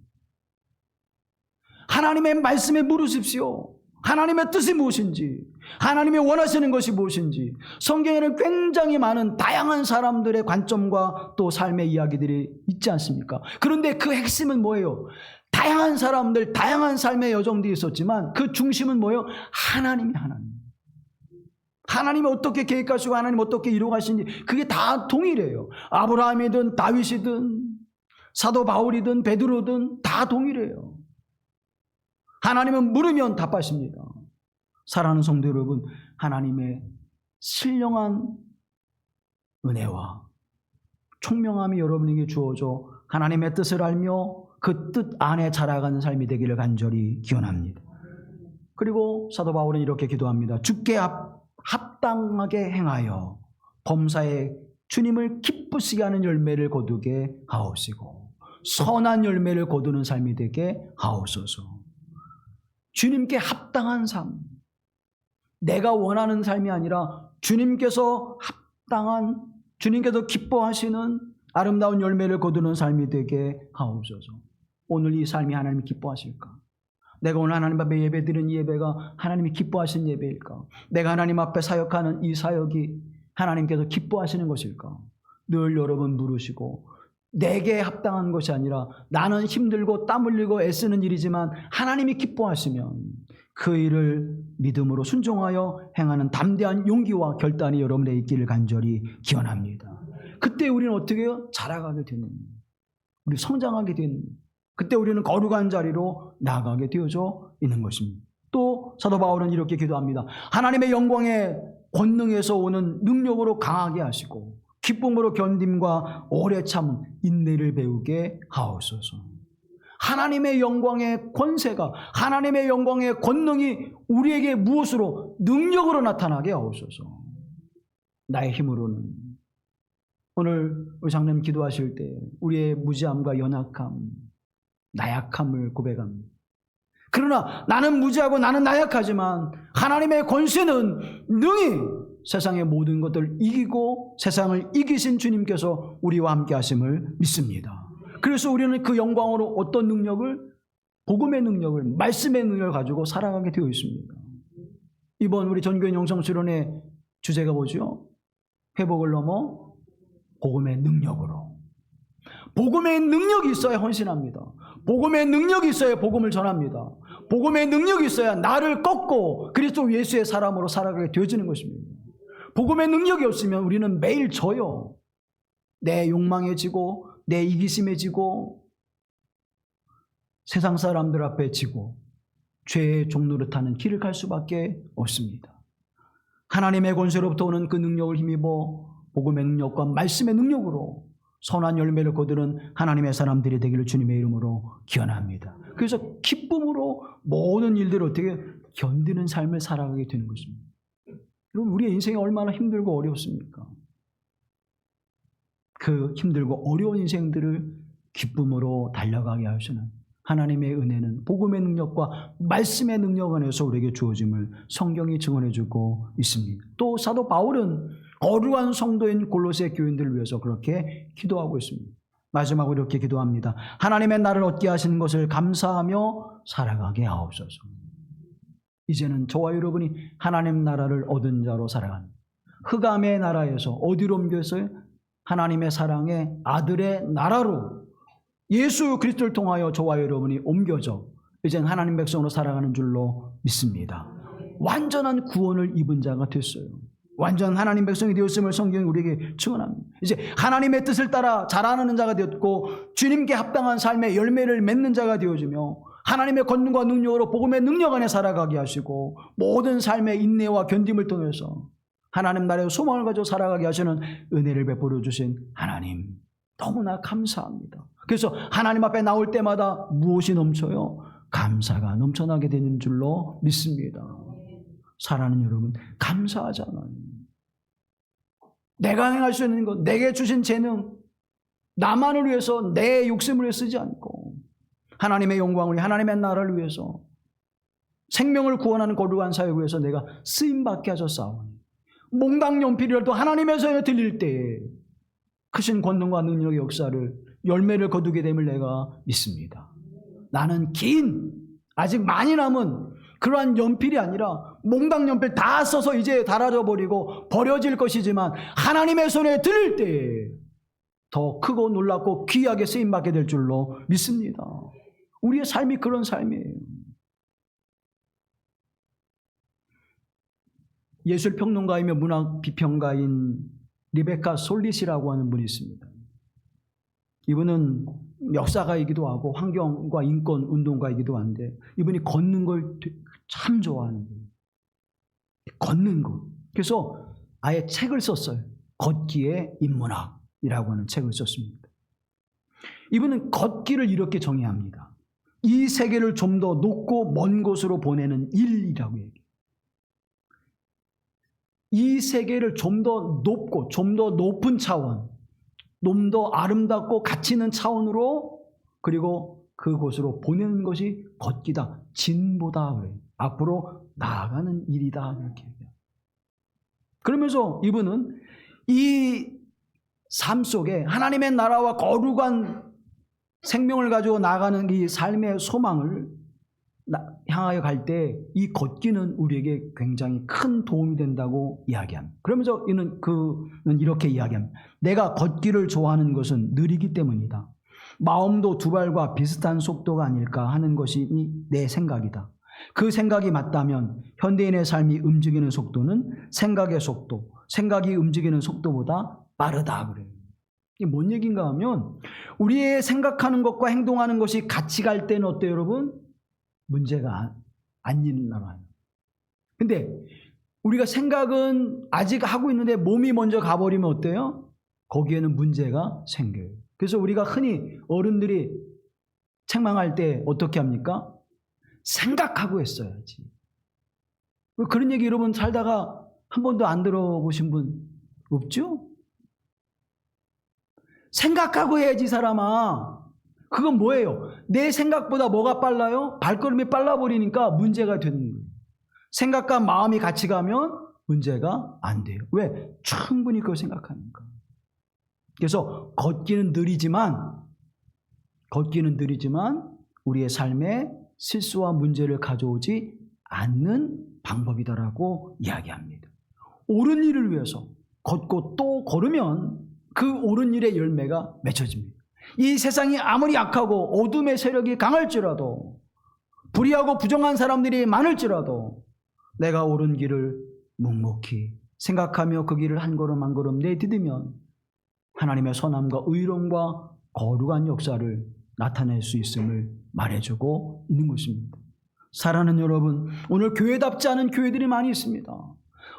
하나님의 말씀에 물으십시오. 하나님의 뜻이 무엇인지, 하나님이 원하시는 것이 무엇인지. 성경에는 굉장히 많은 다양한 사람들의 관점과 또 삶의 이야기들이 있지 않습니까? 그런데 그 핵심은 뭐예요? 다양한 사람들, 다양한 삶의 여정들이 있었지만 그 중심은 뭐예요? 하나님이 하나님. 하나님이 어떻게 계획하시고 하나님이 어떻게 이루어가시는지 그게 다 동일해요. 아브라함이든 다윗이든 사도 바울이든 베드로든 다 동일해요. 하나님은 물으면 답하십니다. 사랑하는 성도 여러분, 하나님의 신령한 은혜와 총명함이 여러분에게 주어져 하나님의 뜻을 알며 그 뜻 안에 자라가는 삶이 되기를 간절히 기원합니다. 그리고 사도 바울은 이렇게 기도합니다. 주께 합당하게 행하여 범사에 주님을 기쁘시게 하는 열매를 거두게 하옵시고 선한 열매를 거두는 삶이 되게 하옵소서. 주님께 합당한 삶, 내가 원하는 삶이 아니라 주님께서 합당한, 주님께서 기뻐하시는 아름다운 열매를 거두는 삶이 되게 하옵소서. 오늘 이 삶이 하나님이 기뻐하실까? 내가 오늘 하나님 앞에 예배드리는 이 예배가 하나님이 기뻐하시는 예배일까? 내가 하나님 앞에 사역하는 이 사역이 하나님께서 기뻐하시는 것일까? 늘 여러분 물으시고, 내게 합당한 것이 아니라 나는 힘들고 땀 흘리고 애쓰는 일이지만 하나님이 기뻐하시면 그 일을 믿음으로 순종하여 행하는 담대한 용기와 결단이 여러분의 있기를 간절히 기원합니다. 그때 우리는 어떻게 해요? 자라가게 되는, 우리 성장하게 되는, 그때 우리는 거룩한 자리로 나아가게 되어져 있는 것입니다. 또 사도 바울은 이렇게 기도합니다. 하나님의 영광의 권능에서 오는 능력으로 강하게 하시고 기쁨으로 견딤과 오래 참 인내를 배우게 하옵소서. 하나님의 영광의 권세가, 하나님의 영광의 권능이 우리에게 무엇으로? 능력으로 나타나게 하옵소서. 나의 힘으로는. 오늘 우리 장로님 기도하실 때 우리의 무지함과 연약함, 나약함을 고백합니다. 그러나 나는 무지하고 나는 나약하지만 하나님의 권세는 능히 세상의 모든 것들을 이기고 세상을 이기신 주님께서 우리와 함께 하심을 믿습니다. 그래서 우리는 그 영광으로 어떤 능력을? 복음의 능력을, 말씀의 능력을 가지고 살아가게 되어 있습니다. 이번 우리 전교인 영성수련의 주제가 뭐죠? 회복을 넘어 복음의 능력으로. 복음의 능력이 있어야 헌신합니다. 복음의 능력이 있어야 복음을 전합니다. 복음의 능력이 있어야 나를 꺾고 그리스도 예수의 사람으로 살아가게 되어지는 것입니다. 복음의 능력이 없으면 우리는 매일 져요. 내 욕망에 지고 내 이기심에 지고 세상 사람들 앞에 지고 죄의 종노릇하는 길을 갈 수밖에 없습니다. 하나님의 권세로부터 오는 그 능력을 힘입어 복음의 능력과 말씀의 능력으로 선한 열매를 거두는 하나님의 사람들이 되기를 주님의 이름으로 기원합니다. 그래서 기쁨으로 모든 일들을 어떻게 견디는 삶을 살아가게 되는 것입니다. 여러분, 우리의 인생이 얼마나 힘들고 어렵습니까? 그 힘들고 어려운 인생들을 기쁨으로 달려가게 하시는 하나님의 은혜는 복음의 능력과 말씀의 능력 안에서 우리에게 주어짐을 성경이 증언해주고 있습니다. 또 사도 바울은 거룩한 성도인 골로새 교인들을 위해서 그렇게 기도하고 있습니다. 마지막으로 이렇게 기도합니다. 하나님의 나를 얻게 하시는 것을 감사하며 살아가게 하옵소서. 이제는 저와 여러분이 하나님 나라를 얻은 자로 살아갑니다. 흑암의 나라에서 어디로 옮겼어요? 하나님의 사랑의 아들의 나라로 예수 그리스도를 통하여 저와 여러분이 옮겨져 이젠 하나님 백성으로 살아가는 줄로 믿습니다. 완전한 구원을 입은 자가 됐어요. 완전 하나님 백성이 되었음을 성경이 우리에게 증언합니다. 이제 하나님의 뜻을 따라 자라나는 자가 되었고 주님께 합당한 삶의 열매를 맺는 자가 되어지며 하나님의 권능과 능력으로 복음의 능력 안에 살아가게 하시고 모든 삶의 인내와 견딤을 통해서 하나님 나라의 소망을 가지고 살아가게 하시는 은혜를 베풀어 주신 하나님 너무나 감사합니다. 그래서 하나님 앞에 나올 때마다 무엇이 넘쳐요? 감사가 넘쳐나게 되는 줄로 믿습니다. 사랑하는 여러분, 감사하잖아요. 내가 행할 수 있는 것, 내게 주신 재능, 나만을 위해서 내 욕심을 위해 쓰지 않고 하나님의 영광을 위해 하나님의 나라를 위해서 생명을 구원하는 거룩한 사역을 위해서 내가 쓰임받게 하셨사오니 몽당 연필이라도 하나님의 손에 들릴 때에 크신 권능과 능력의 역사를 열매를 거두게 됨을 내가 믿습니다. 나는 긴 아직 많이 남은 그러한 연필이 아니라 몽당 연필 다 써서 이제 닳아져 버리고 버려질 것이지만 하나님의 손에 들릴 때에 더 크고 놀랍고 귀하게 쓰임받게 될 줄로 믿습니다. 우리의 삶이 그런 삶이에요. 예술평론가이며 문학 비평가인 리베카 솔릿이라고 하는 분이 있습니다. 이분은 역사가이기도 하고 환경과 인권 운동가이기도 한데 이분이 걷는 걸 참 좋아하는 거예요. 걷는 거. 그래서 아예 책을 썼어요. 걷기의 인문학이라고 하는 책을 썼습니다. 이분은 걷기를 이렇게 정의합니다. 이 세계를 좀 더 높고 먼 곳으로 보내는 일이라고 얘기해요. 이 세계를 좀 더 높고 좀 더 높은 차원, 좀 더 아름답고 가치 있는 차원으로 그리고 그곳으로 보내는 것이 걷기다. 진보다. 그래요. 앞으로 나아가는 일이다. 이렇게 얘기해요. 그러면서 이분은 이 삶 속에 하나님의 나라와 거룩한 생명을 가지고 나아가는 이 삶의 소망을 향하여 갈 때 이 걷기는 우리에게 굉장히 큰 도움이 된다고 이야기합니다. 그러면서 그는 이렇게 이야기합니다. 내가 걷기를 좋아하는 것은 느리기 때문이다. 마음도 두 발과 비슷한 속도가 아닐까 하는 것이 내 생각이다. 그 생각이 맞다면 현대인의 삶이 움직이는 속도는 생각의 속도, 생각이 움직이는 속도보다 빠르다 그래요. 이게 뭔 얘기인가 하면 우리의 생각하는 것과 행동하는 것이 같이 갈 때는 어때요, 여러분? 문제가 안 일어나요. 근데 우리가 생각은 아직 하고 있는데 몸이 먼저 가버리면 어때요? 거기에는 문제가 생겨요. 그래서 우리가 흔히 어른들이 책망할 때 어떻게 합니까? 생각하고 했어야지. 그런 얘기 여러분 살다가 한 번도 안 들어보신 분 없죠? 생각하고 해야지 사람아. 그건 뭐예요? 내 생각보다 뭐가 빨라요? 발걸음이 빨라버리니까 문제가 되는 거예요. 생각과 마음이 같이 가면 문제가 안 돼요. 왜? 충분히 그걸 생각하니까. 그래서 걷기는 느리지만 우리의 삶에 실수와 문제를 가져오지 않는 방법이다라고 이야기합니다. 옳은 일을 위해서 걷고 또 걸으면 그 옳은 일의 열매가 맺혀집니다. 이 세상이 아무리 악하고 어둠의 세력이 강할지라도 불의하고 부정한 사람들이 많을지라도 내가 옳은 길을 묵묵히 생각하며 그 길을 한 걸음 한 걸음 내디디면 하나님의 선함과 의로움과 거룩한 역사를 나타낼 수 있음을 말해주고 있는 것입니다. 사랑하는 여러분, 오늘 교회답지 않은 교회들이 많이 있습니다.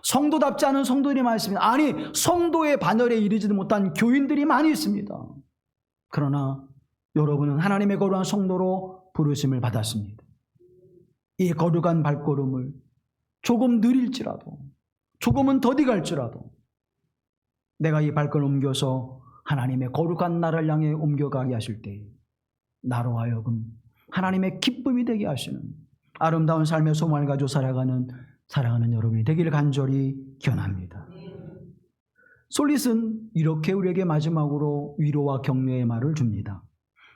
성도답지 않은 성도들이 많이 있습니다. 아니, 성도의 반열에 이르지도 못한 교인들이 많이 있습니다. 그러나 여러분은 하나님의 거룩한 성도로 부르심을 받았습니다. 이 거룩한 발걸음을 조금 느릴지라도, 조금은 더디 갈지라도 내가 이 발걸음 옮겨서 하나님의 거룩한 나라를 향해 옮겨가게 하실 때 나로 하여금 하나님의 기쁨이 되게 하시는 아름다운 삶의 소망을 가지고 살아가는 사랑하는 여러분이 되기를 간절히 기원합니다. 솔릿은 이렇게 우리에게 마지막으로 위로와 격려의 말을 줍니다.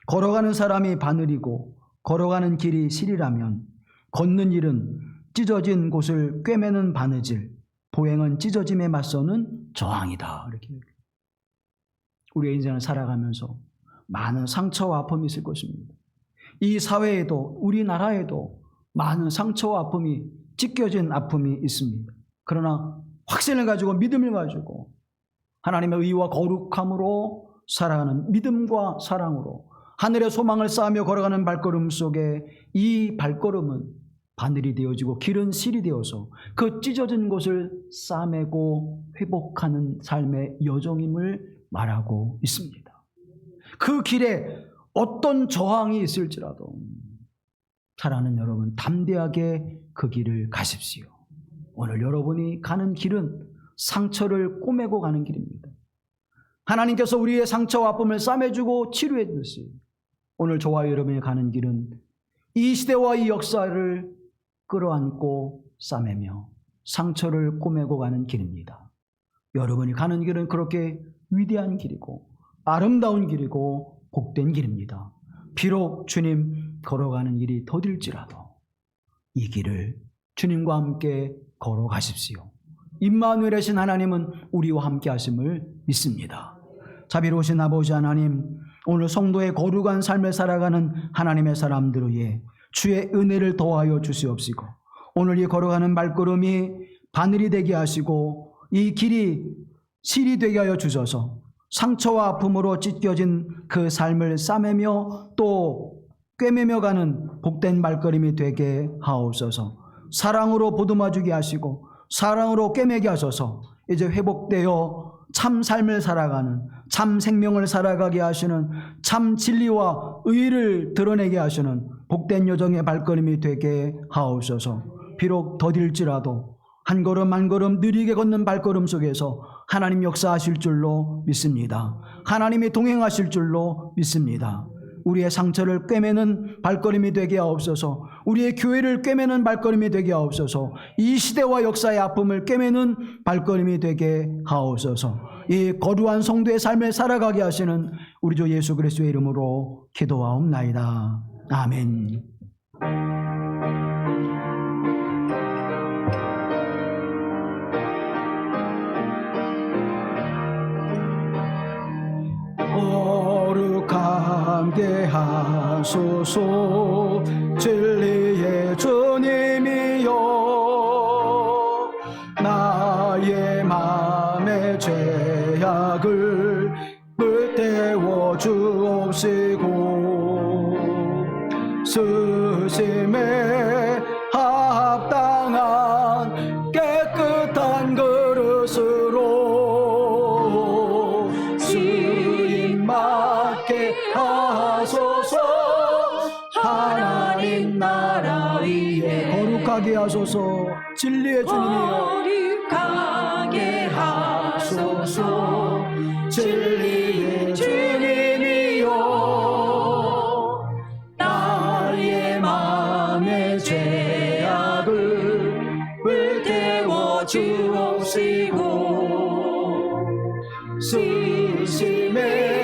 걸어가는 사람이 바늘이고 걸어가는 길이 실이라면 걷는 일은 찢어진 곳을 꿰매는 바느질, 보행은 찢어짐에 맞서는 저항이다. 이렇게. 우리의 인생을 살아가면서 많은 상처와 아픔이 있을 것입니다. 이 사회에도 우리나라에도 많은 상처와 아픔이 찢겨진 아픔이 있습니다. 그러나 확신을 가지고 믿음을 가지고 하나님의 의와 거룩함으로 살아가는 믿음과 사랑으로 하늘의 소망을 쌓으며 걸어가는 발걸음 속에 이 발걸음은 바늘이 되어지고 길은 실이 되어서 그 찢어진 곳을 싸매고 회복하는 삶의 여정임을 말하고 있습니다. 그 길에 어떤 저항이 있을지라도 사랑하는 여러분, 담대하게 그 길을 가십시오. 오늘 여러분이 가는 길은 상처를 꼬매고 가는 길입니다. 하나님께서 우리의 상처와 아픔을 싸매주고 치료해 주듯이 오늘 저와 여러분이 가는 길은 이 시대와 이 역사를 끌어안고 싸매며 상처를 꼬매고 가는 길입니다. 여러분이 가는 길은 그렇게 위대한 길이고 아름다운 길이고 복된 길입니다. 비록 주님 걸어가는 길이 더딜지라도 이 길을 주님과 함께 걸어가십시오. 임마누엘이신 하나님은 우리와 함께 하심을 믿습니다. 자비로우신 아버지 하나님, 오늘 성도의 거룩한 삶을 살아가는 하나님의 사람들을 위해 주의 은혜를 더하여 주시옵시고 오늘 이 걸어가는 발걸음이 바늘이 되게 하시고 이 길이 실이 되게 하여 주셔서 상처와 아픔으로 찢겨진 그 삶을 싸매며 또 꿰매며 가는 복된 발걸음이 되게 하옵소서. 사랑으로 보듬어주게 하시고 사랑으로 꿰매게 하셔서 이제 회복되어 참 삶을 살아가는 참 생명을 살아가게 하시는 참 진리와 의를 드러내게 하시는 복된 여정의 발걸음이 되게 하옵소서. 비록 더딜지라도 한 걸음 한 걸음 느리게 걷는 발걸음 속에서 하나님 역사하실 줄로 믿습니다. 하나님이 동행하실 줄로 믿습니다. 우리의 상처를 꿰매는 발걸음이 되게 하옵소서. 우리의 교회를 꿰매는 발걸음이 되게 하옵소서. 이 시대와 역사의 아픔을 꿰매는 발걸음이 되게 하옵소서. 이 거룩한 성도의 삶을 살아가게 하시는 우리 주 예수 그리스도의 이름으로 기도하옵나이다. 아멘. 거룩하게 하소서. 진리의 주님이여 나의 맘의 죄악을 불태워 주옵시고 쓰심에 합당한 깨끗한 그릇으로 주님 맡게 하소서. 하나님 나라 위에 거룩하게 하소서. 진리의 주님이여 거룩하게 하소서. 진리의 주님이여 나의 맘의 죄악을 불태워 주옵시고 쓰심에